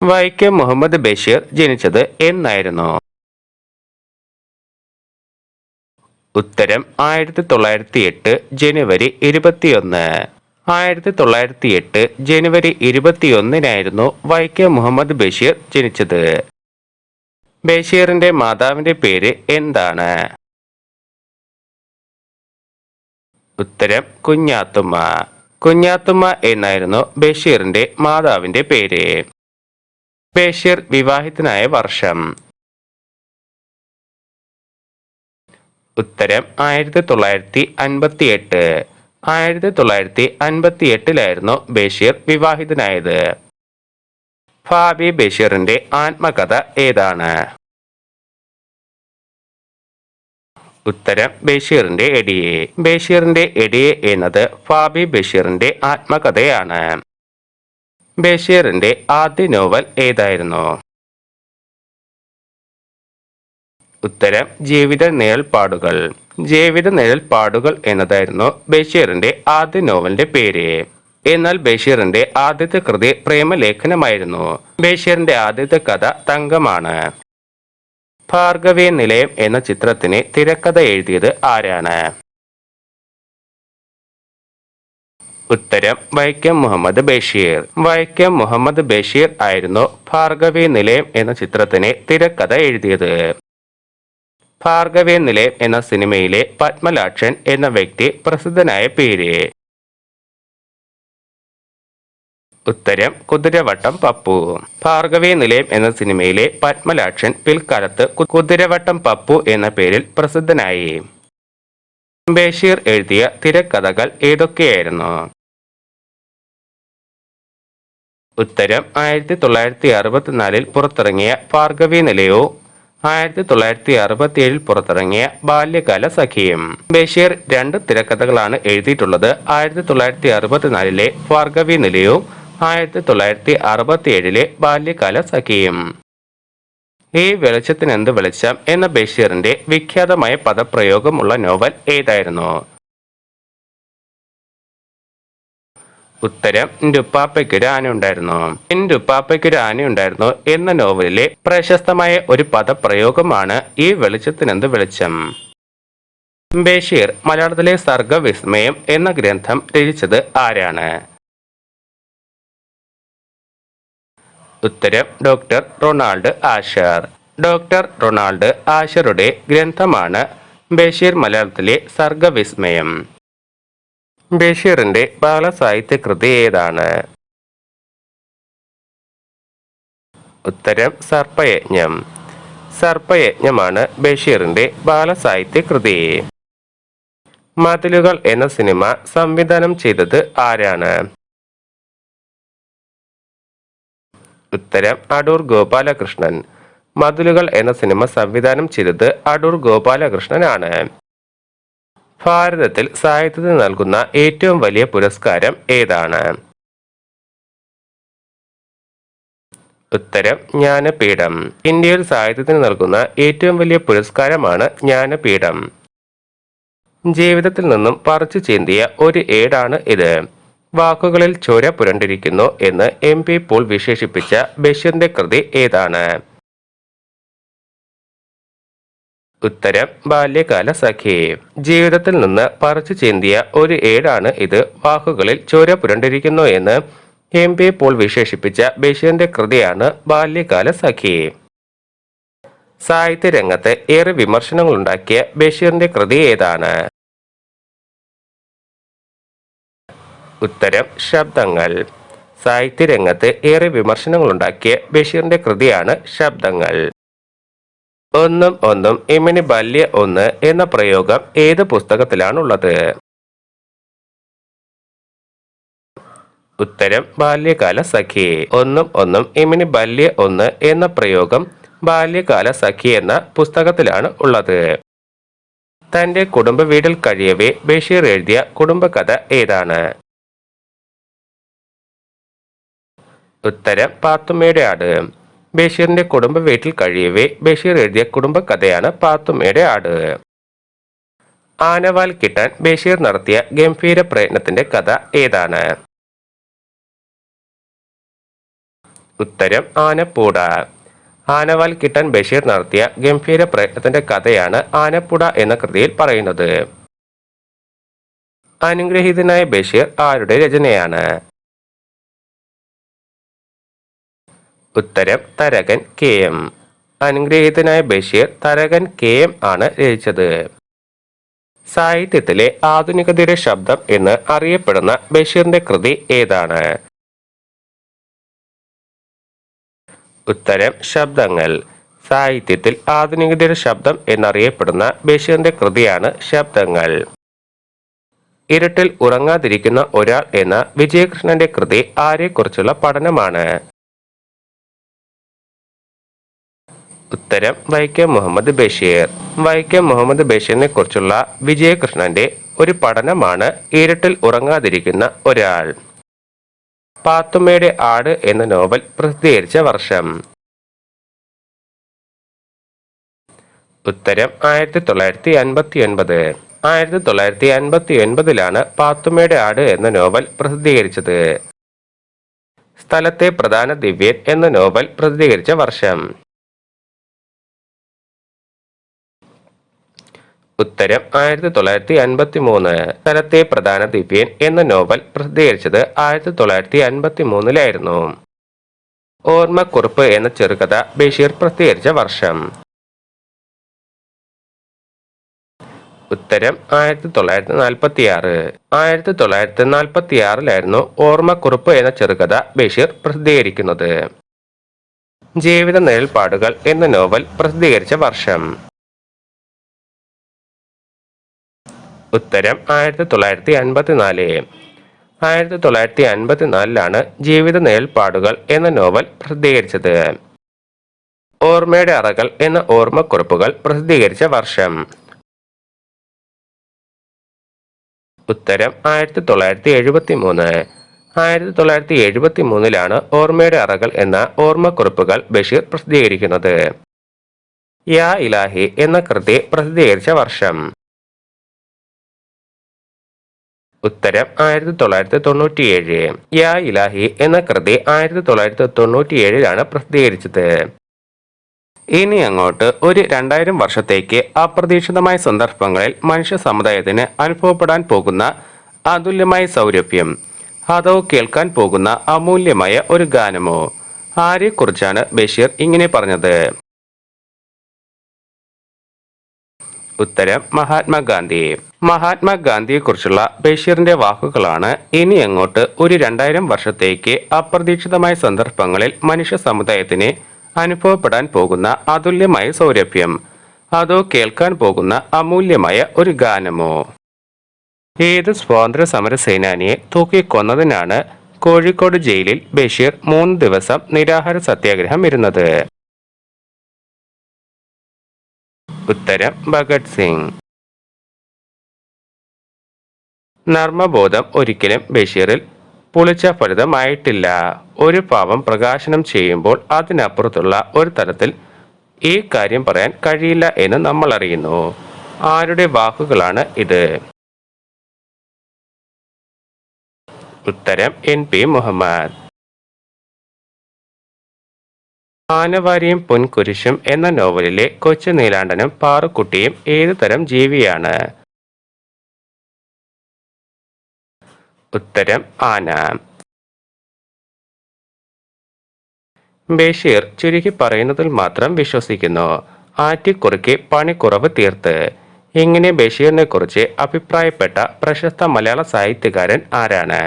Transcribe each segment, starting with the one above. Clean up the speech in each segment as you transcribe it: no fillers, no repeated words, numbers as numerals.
വൈക്കം മുഹമ്മദ് ബഷീർ ജനിച്ചത് എന്നായിരുന്നു? ഉത്തരം 1908 ജനുവരി 21. 1908 ജനുവരി 21-നായിരുന്നു വൈക്കം മുഹമ്മദ് ബഷീർ ജനിച്ചത്. ബഷീറിന്റെ മാതാവിന്റെ പേര് എന്താണ്? ഉത്തരം കുഞ്ഞാത്തുമ്മ. കുഞ്ഞാത്തുമ്മ എന്നായിരുന്നു ബഷീറിന്റെ മാതാവിന്റെ പേര്. ബഷീർ വിവാഹിതനായ വർഷം? ഉത്തരം 1958. 1958-ലായിരുന്നു ബഷീർ വിവാഹിതനായത്. ഫാബി ബഷീറിന്റെ ആത്മകഥ ഏതാണ്? ഉത്തരം ബഷീറിന്റെ എടിയെ. ബഷീറിന്റെ എടിയെ എന്നത് ഫാബി ബഷീറിന്റെ ആത്മകഥയാണ്. ബഷീറിന്റെ ആദ്യ നോവൽ ഏതായിരുന്നു? ഉത്തരം ജീവിത നിഴൽപ്പാടുകൾ. ജീവിത നിഴൽപ്പാടുകൾ എന്നതായിരുന്നു ബഷീറിന്റെ ആദ്യ നോവലിന്റെ പേര്. എന്നാൽ ബഷീറിന്റെ ആദ്യത്തെ കൃതി പ്രേമലേഖനമായിരുന്നു. ബഷീറിന്റെ ആദ്യത്തെ കഥ തങ്കമാണ്. ഭാർഗവീ നിലയം എന്ന ചിത്രത്തിന് തിരക്കഥ എഴുതിയത് ആരാണ്? ഉത്തരം വൈക്കം മുഹമ്മദ് ബഷീർ. വൈക്കം മുഹമ്മദ് ബഷീർ ആയിരുന്നു ഭാർഗവീ നിലയം എന്ന ചിത്രത്തിന് തിരക്കഥ എഴുതിയത്. ഭാർഗവീ നിലയം എന്ന സിനിമയിലെ പത്മലാക്ഷൻ എന്ന വ്യക്തി പ്രസിദ്ധനായ പേര്? ഉത്തരം കുതിരവട്ടം പപ്പു. ഭാർഗവീ നിലയം എന്ന സിനിമയിലെ പത്മലാക്ഷൻ പിൽക്കാലത്ത് കുതിരവട്ടം പപ്പു എന്ന പേരിൽ പ്രസിദ്ധനായി. ബഷീർ എഴുതിയ തിരക്കഥകൾ ഏതൊക്കെയായിരുന്നു? ഉത്തരം 1964 പുറത്തിറങ്ങിയ ഭാർഗവീ നിലയവും 1967 പുറത്തിറങ്ങിയ ബാല്യകാല സഖിയും. ബഷീർ 2 തിരക്കഥകളാണ് എഴുതിയിട്ടുള്ളത്. 1964 ഭാർഗവീ നിലയവും 1967 ബാല്യകാല സഖിയും. ഈ വെളിച്ചത്തിനെന്ത് വെളിച്ചം എന്ന ബഷീറിന്റെ വിഖ്യാതമായ പദപ്രയോഗമുള്ള നോവൽ ഏതായിരുന്നു? ഉത്തരം ന്റുപ്പാപ്പയ്ക്കൊരു ആനയുണ്ടായിരുന്നു. ന്റുപ്പാപ്പയ്ക്കൊരു ആനയുണ്ടായിരുന്നു എന്ന നോവലിലെ പ്രശസ്തമായ ഒരു പദപ്രയോഗമാണ് ഈ വെളിച്ചത്തിനെന്ത് വെളിച്ചം. ബഷീർ മലയാളത്തിലെ സർഗവിസ്മയം എന്ന ഗ്രന്ഥം രചിച്ചത് ആരാണ്? ഉത്തരം ഡോക്ടർ റൊണാൾഡ് ആഷർ. ഡോക്ടർ റൊണാൾഡ് ആഷറുടെ ഗ്രന്ഥമാണ് ബഷീർ മലയാളത്തിലെ സർഗവിസ്മയം. ബഷീറിന്റെ ബാലസാഹിത്യ കൃതി ഏതാണ്? ഉത്തരം സർപ്പയജ്ഞം. സർപ്പയജ്ഞമാണ് ബഷീറിന്റെ ബാലസാഹിത്യ കൃതി. മതിലുകൾ എന്ന സിനിമ സംവിധാനം ചെയ്തത് ആരാണ്? ഉത്തരം അടൂർ ഗോപാലകൃഷ്ണൻ. മതിലുകൾ എന്ന സിനിമ സംവിധാനം ചെയ്തത് അടൂർ ഗോപാലകൃഷ്ണനാണ്. ഭാരതത്തിൽ സാഹിത്യത്തിന് നൽകുന്ന ഏറ്റവും വലിയ പുരസ്കാരം ഏതാണ്? ഉത്തരം ജ്ഞാനപീഠം. ഇന്ത്യയിൽ സാഹിത്യത്തിന് നൽകുന്ന ഏറ്റവും വലിയ പുരസ്കാരമാണ് ജ്ഞാനപീഠം. ജീവിതത്തിൽ നിന്നും പറിച്ചു ചീന്തിയ ഒരു ഏടാണ് ഇത്. വാക്കുകളിൽ ചോര പുരണ്ടിരിക്കുന്നു എന്ന് MP പോൾ വിശേഷിപ്പിച്ച ബഷീറിന്റെ കൃതി ഏതാണ്? ഉത്തരം ബാല്യകാല സഖി. ജീവിതത്തിൽ നിന്ന് പറിച്ചു ചീന്തിയ ഒരു ഏടാണ് ഇത്. വാക്കുകളിൽ ചോര പുരണ്ടിരിക്കുന്നു എന്ന് MP പോൾ വിശേഷിപ്പിച്ച ബഷീറിന്റെ കൃതിയാണ് ബാല്യകാല സഖി. സാഹിത്യ രംഗത്ത് ഏറെ വിമർശനങ്ങളുണ്ടാക്കിയ ബഷീറിന്റെ കൃതി ഏതാണ്? ഉത്തരം ശബ്ദങ്ങൾ. സാഹിത്യ രംഗത്ത് ഏറെ വിമർശനങ്ങളുണ്ടാക്കിയ ബഷീറിന്റെ കൃതിയാണ് ശബ്ദങ്ങൾ. ഒന്നും ഒന്നും ഇമിനി ബല്യ ഒന്ന് എന്ന പ്രയോഗം ഏത് പുസ്തകത്തിലാണുള്ളത്? ഉത്തരം ബാല്യകാല സഖി. ഒന്നും ഒന്നും ഇമിനി ബല്യ ഒന്ന് എന്ന പ്രയോഗം ബാല്യകാല സഖി എന്ന പുസ്തകത്തിലാണ് ഉള്ളത്. തന്റെ കുടുംബ വീട്ടിൽ കഴിയവേ ബഷീർ എഴുതിയ കുടുംബകഥ ഏതാണ്? ഉത്തരം പാത്തുമ്മയുടെ ആട്. ബഷീറിന്റെ കുടുംബ വീട്ടിൽ കഴിയവേ ബഷീർ എഴുതിയ കുടുംബകഥയാണ് പാത്തുമ്മയുടെ ആട്. ആനവാൽ കിട്ടാൻ ബഷീർ നടത്തിയ ഗംഭീര പ്രയത്നത്തിന്റെ കഥ ഏതാണ്? ഉത്തരം ആനപ്പൂട. ആനവാൽ കിട്ടാൻ ബഷീർ നടത്തിയ ഗംഭീര പ്രയത്നത്തിന്റെ കഥയാണ് ആനപ്പൂട എന്ന കൃതിയിൽ പറയുന്നത്. അനുഗ്രഹീതനായ ബഷീർ ആരുടെ രചനയാണ്? ഉത്തരം തരകൻ KM. അനുഗ്രഹീതനായ ബഷീർ തരകൻ KM ആണ് രചിച്ചത്. സാഹിത്യത്തിലെ ആധുനികതയുടെ ശബ്ദം എന്ന് അറിയപ്പെടുന്ന ബഷീറിന്റെ കൃതി ഏതാണ്? ഉത്തരം ശബ്ദങ്ങൾ. സാഹിത്യത്തിൽ ആധുനികതയുടെ ശബ്ദം എന്നറിയപ്പെടുന്ന ബഷീറിന്റെ കൃതിയാണ് ശബ്ദങ്ങൾ. ഇരുട്ടിൽ ഉറങ്ങാതിരിക്കുന്ന ഒരാൾ എന്ന വിജയകൃഷ്ണന്റെ കൃതി ആരെക്കുറിച്ചുള്ള പഠനമാണ്? ഉത്തരം വൈക്കം മുഹമ്മദ് ബഷീർ. വൈക്കം മുഹമ്മദ് ബഷീറിനെ കുറിച്ചുള്ള വിജയകൃഷ്ണന്റെ ഒരു പഠനമാണ് ഇരുട്ടിൽ ഉറങ്ങാതിരിക്കുന്ന ഒരാൾ. പാത്തുമ്മയുടെ ആട് എന്ന നോവൽ പ്രസിദ്ധീകരിച്ച വർഷം? ഉത്തരം 1959. 1959 പാത്തുമ്മയുടെ ആട് എന്ന നോവൽ പ്രസിദ്ധീകരിച്ചത്. സ്ഥലത്തെ പ്രധാന ദിവ്യൻ എന്ന നോവൽ പ്രസിദ്ധീകരിച്ച വർഷം? ഉത്തരം 1953. സ്ഥലത്തെ പ്രധാന ദിവ്യൻ എന്ന നോവൽ പ്രസിദ്ധീകരിച്ചത് 1953 ഓർമ്മക്കുറിപ്പ് എന്ന ചെറുകഥ ബഷീർ പ്രസിദ്ധീകരിച്ച വർഷം? ഉത്തരം 1946. 1946 ഓർമ്മക്കുറിപ്പ് എന്ന ചെറുകഥ ബഷീർ പ്രസിദ്ധീകരിക്കുന്നത്. ജീവിത നിഴൽപ്പാടുകൾ എന്ന നോവൽ പ്രസിദ്ധീകരിച്ച വർഷം? ഉത്തരം 1954. 1954 ജീവിത നിഴൽപ്പാടുകൾ എന്ന നോവൽ പ്രസിദ്ധീകരിച്ചത്. ഓർമ്മയുടെ അറകൾ എന്ന ഓർമ്മക്കുറിപ്പുകൾ പ്രസിദ്ധീകരിച്ച വർഷം? ഉത്തരം 1973. 1973 ഓർമ്മയുടെ അറകൾ എന്ന ഓർമ്മക്കുറിപ്പുകൾ ബഷീർ പ്രസിദ്ധീകരിക്കുന്നത്. യാ ഇലാഹി എന്ന കൃതി പ്രസിദ്ധീകരിച്ച വർഷം? ഉത്തരം 1997. യാ ഇലാഹി എന്ന കൃതി 1997 പ്രസിദ്ധീകരിച്ചത്. ഇനി അങ്ങോട്ട് ഒരു 2000 വർഷത്തേക്ക് അപ്രതീക്ഷിതമായ സന്ദർഭങ്ങളിൽ മനുഷ്യ സമുദായത്തിന് അനുഭവപ്പെടാൻ പോകുന്ന അതുല്യമായ സൗരഭ്യം, അതോ കേൾക്കാൻ പോകുന്ന അമൂല്യമായ ഒരു ഗാനമോ? ആരെക്കുറിച്ചാണ് ബഷീർ ഇങ്ങനെ പറഞ്ഞത്? ഉത്തരം മഹാത്മാഗാന്ധി. മഹാത്മാഗാന്ധിയെക്കുറിച്ചുള്ള ബഷീറിന്റെ വാക്കുകളാണ് ഇനി അങ്ങോട്ട് ഒരു 2000 വർഷത്തേക്ക് അപ്രതീക്ഷിതമായ സന്ദർഭങ്ങളിൽ മനുഷ്യ സമുദായത്തിന് അനുഭവപ്പെടാൻ പോകുന്ന അതുല്യമായ സൗരഭ്യം, അതോ കേൾക്കാൻ പോകുന്ന അമൂല്യമായ ഒരു ഗാനമോ? ഏത് സ്വാതന്ത്ര്യ സമര സേനാനിയെ തൂക്കിക്കൊന്നതിനാണ് കോഴിക്കോട് ജയിലിൽ ബഷീർ 3 ദിവസം നിരാഹാര സത്യാഗ്രഹം ഇരുന്നത്? ഉത്തരം ഭഗത് സിംഗ്. നർമ്മബോധം ഒരിക്കലും ബഷീറിൽ പുളിച്ച ഫലിതമായിട്ടില്ല. ഒരു പാവം പ്രകാശനം ചെയ്യുമ്പോൾ അതിനപ്പുറത്തുള്ള ഒരു തലത്തിൽ ഈ കാര്യം പറയാൻ കഴിയില്ല എന്ന് നമ്മൾ അറിയുന്നു. ആരുടെ വാക്കുകളാണ് ഇത്? ഉത്തരം NP മുഹമ്മദ്. ആനവാരിയും പൊൻകുരിശും എന്ന നോവലിലെ കൊച്ചു നീലാണ്ടനും പാറുക്കുട്ടിയും ഏതു തരം ജീവിയാണ്? ഉത്തരം ആന. ബഷീർ ചുരുക്കി പറയുന്നതിൽ മാത്രം വിശ്വസിക്കുന്നു. ആറ്റിക്കുറുക്കി പണിക്കുറവ് തീർത്ത്. ഇങ്ങനെ ബഷീറിനെ കുറിച്ച് അഭിപ്രായപ്പെട്ട പ്രശസ്ത മലയാള സാഹിത്യകാരൻ ആരാണ്?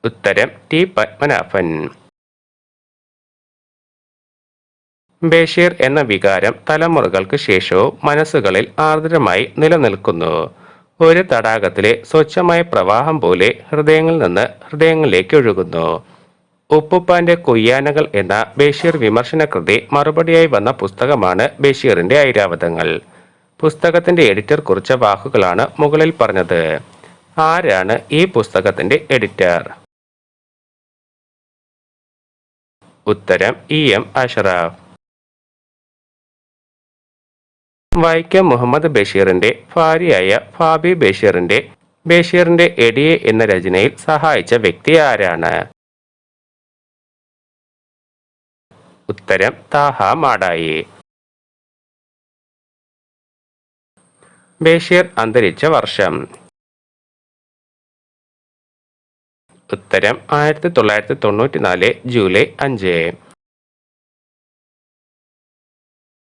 ഉത്തരം T. പത്മനാഭൻ. ബഷീർ എന്ന വികാരം തലമുറകൾക്ക് ശേഷവും മനസ്സുകളിൽ ആർദ്രമായി നിലനിൽക്കുന്നു. ഒരു തടാകത്തിലെ സ്വച്ഛമായ പ്രവാഹം പോലെ ഹൃദയങ്ങളിൽ നിന്ന് ഹൃദയങ്ങളിലേക്ക് ഒഴുകുന്നു. ഉപ്പുപ്പാന്റെ കൊയ്യാനകൾ എന്ന ബഷീർ വിമർശന കൃതി മറുപടിയായി വന്ന പുസ്തകമാണ് ബഷീറിന്റെ ഐരാവതങ്ങൾ. പുസ്തകത്തിന്റെ എഡിറ്റർ കുറിച്ച വാക്കുകളാണ് മുകളിൽ പറഞ്ഞത്. ആരാണ് ഈ പുസ്തകത്തിന്റെ എഡിറ്റർ? ഉത്തരം EM അഷ്റഫ്. വൈക്കം മുഹമ്മദ് ബഷീറിന്റെ ഭാര്യയായ ഫാബി ബഷീറിന്റെ ബഷീറിന്റെ എടിയെ എന്ന രചനയിൽ സഹായിച്ച വ്യക്തി ആരാണ്? ഉത്തരം താഹ മാടായി. ബഷീർ അന്തരിച്ച വർഷം? ഉത്തരം 1994 ജൂലൈ 5.